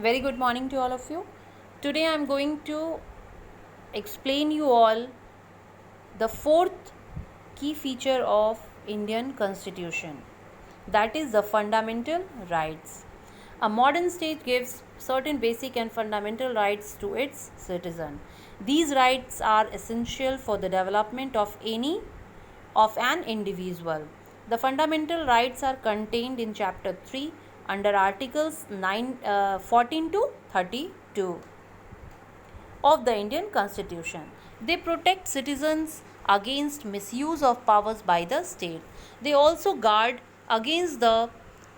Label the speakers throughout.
Speaker 1: Very good morning to all of you. Today I am going to explain you all the fourth key feature of Indian Constitution, that is the fundamental rights. A modern state gives certain basic and fundamental rights to its citizen. These rights are essential for the development of an individual. The fundamental rights are contained in chapter 3 under articles 14 to 32 of the Indian Constitution. They protect citizens against misuse of powers by the state. They also guard against the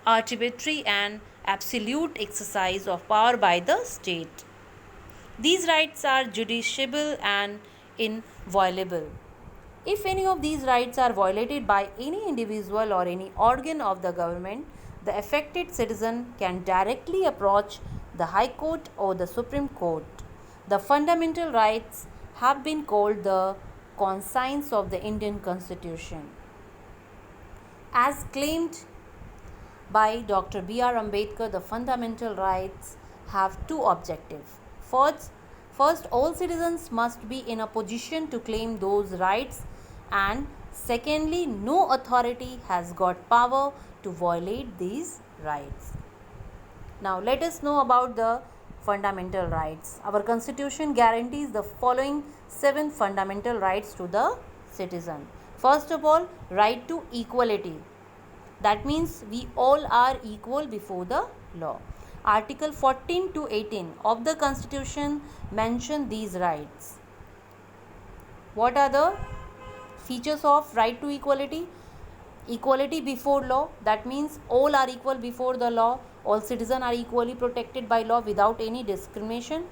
Speaker 1: arbitrary and absolute exercise of power by the state. These rights are justiciable and inviolable. If any of these rights are violated by any individual or any organ of the government, the affected citizen can directly approach the High Court or the Supreme Court. The fundamental rights have been called the conscience of the Indian Constitution. As claimed by Dr. B.R. Ambedkar, the fundamental rights have two objectives. First, all citizens must be in a position to claim those rights, and secondly, no authority has got power to violate these rights. Now, let us know about the fundamental rights. Our Constitution guarantees the following 7 fundamental rights to the citizen. First of all, right to equality. That means we all are equal before the law. Article 14 to 18 of the Constitution mention these rights. What are the features of right to equality? Equality before law, that means all are equal before the law. All citizens are equally protected by law without any discrimination.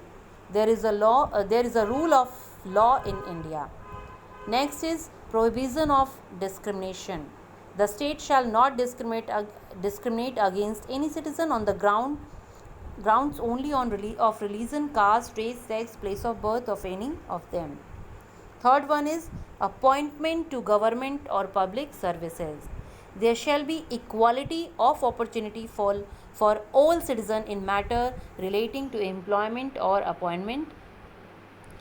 Speaker 1: There is a rule of law in India. Next is prohibition of discrimination. The state shall not discriminate against any citizen on the grounds only of religion, caste, race, sex, place of birth of any of them. Third one is appointment to government or public services. There shall be equality of opportunity for all citizens in matter relating to employment or appointment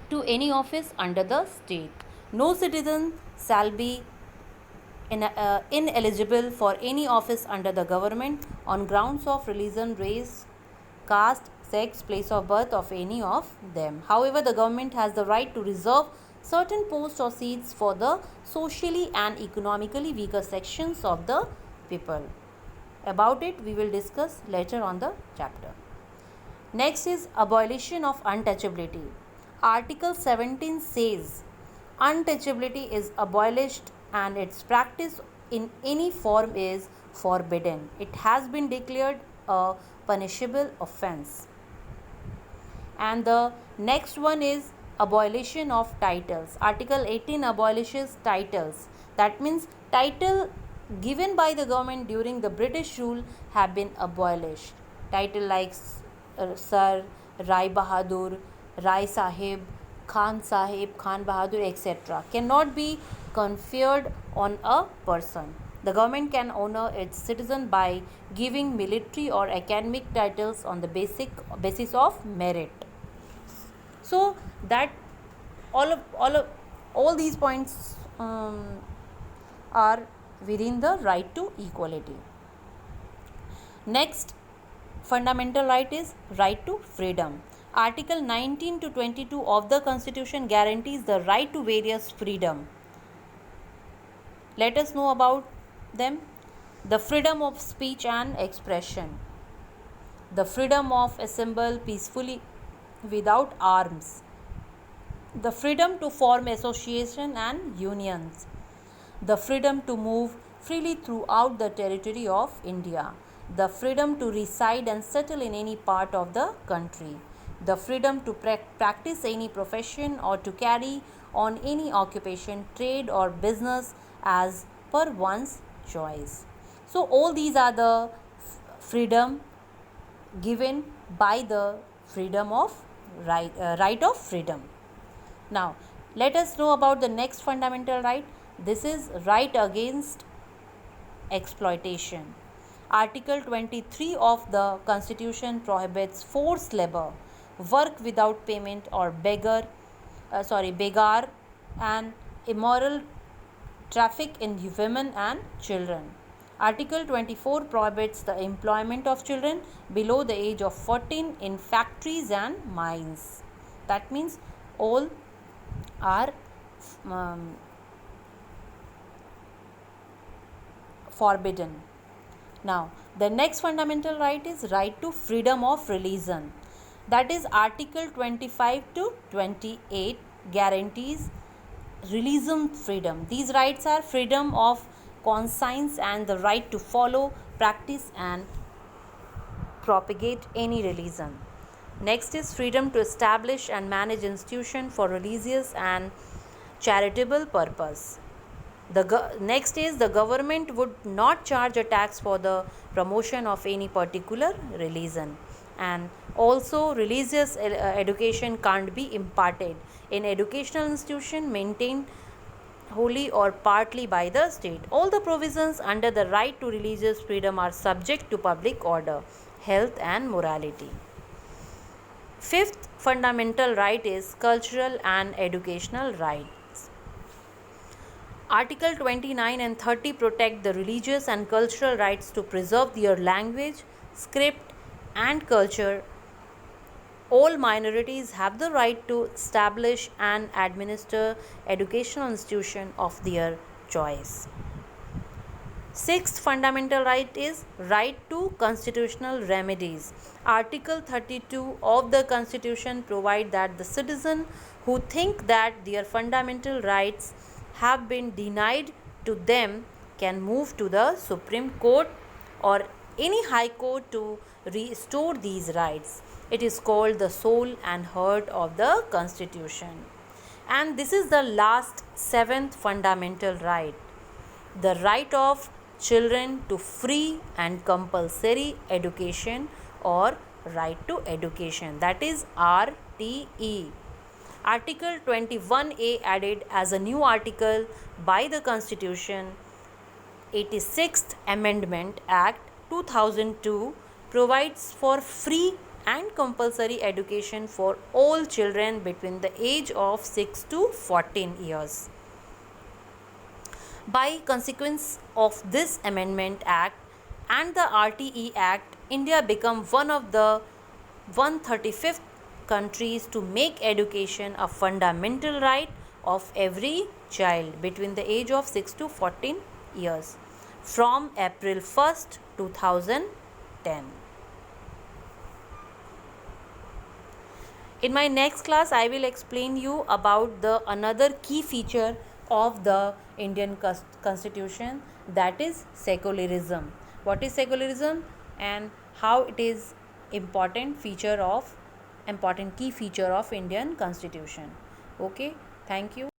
Speaker 1: to any office under the state. No citizen shall be ineligible for any office under the government on grounds of religion, race, caste, sex, place of birth of any of them. However, the government has the right to reserve certain posts or seats for the socially and economically weaker sections of the people. About it, we will discuss later on the chapter. Next is abolition of untouchability. Article 17 says untouchability is abolished and its practice in any form is forbidden. It has been declared a punishable offense. And the next one is abolition of titles. Article 18 abolishes titles. That means title given by the government during the British rule have been abolished. Title like Sir, Rai Bahadur, Rai Sahib, Khan Sahib, Khan Bahadur, etc. cannot be conferred on a person. The government can honor its citizen by giving military or academic titles on the basis of merit. So that all these points are within the right to equality. Next fundamental right is right to freedom. Article 19 to 22 of the Constitution guarantees the right to various freedom. Let us know about them. The freedom of speech and expression, the freedom of assemble peacefully without arms, the freedom to form association and unions, the freedom to move freely throughout the territory of India, the freedom to reside and settle in any part of the country, the freedom to practice any profession or to carry on any occupation, trade or business as per one's choice. So all these are the freedom given by the freedom of right of freedom. Now let us know about the next fundamental right. This is right against exploitation. Article 23 of the Constitution prohibits forced labor, work without payment, or begar, and immoral traffic in women and children. Article 24 prohibits the employment of children below the age of 14 in factories and mines. That means all are um, forbidden. Now, the next fundamental right is right to freedom of religion. That is Article 25 to 28 guarantees religion freedom. These rights are freedom of conscience and the right to follow, practice and propagate any religion. Next is freedom to establish and manage institution for religious and charitable purpose. Next is the government would not charge a tax for the promotion of any particular religion, and also religious education can't be imparted in educational institution maintained wholly or partly by the state. All the provisions under the right to religious freedom are subject to public order, health and morality. Fifth fundamental right is cultural and educational rights. Article 29 and 30 protect the religious and cultural rights to preserve their language, script and culture. All minorities have the right to establish and administer educational institution of their choice. Sixth fundamental right is right to constitutional remedies. Article 32 of the Constitution provide that the citizen who think that their fundamental rights have been denied to them can move to the Supreme Court or any high court to restore these rights. It is called the soul and heart of the Constitution. And this is the last seventh fundamental right, the right of children to free and compulsory education or right to education, that is RTE. Article 21A added as a new article by the Constitution 86th Amendment Act 2002 provides for free and compulsory education for all children between the age of 6 to 14 years. By consequence of this Amendment Act and the RTE Act, India became one of the 135th countries to make education a fundamental right of every child between the age of 6 to 14 years from April 1st, 2010. In my next class, I will explain you about the another key feature of the Indian Constitution, that is secularism. What is secularism and how it is important key feature of Indian Constitution. Okay, thank you.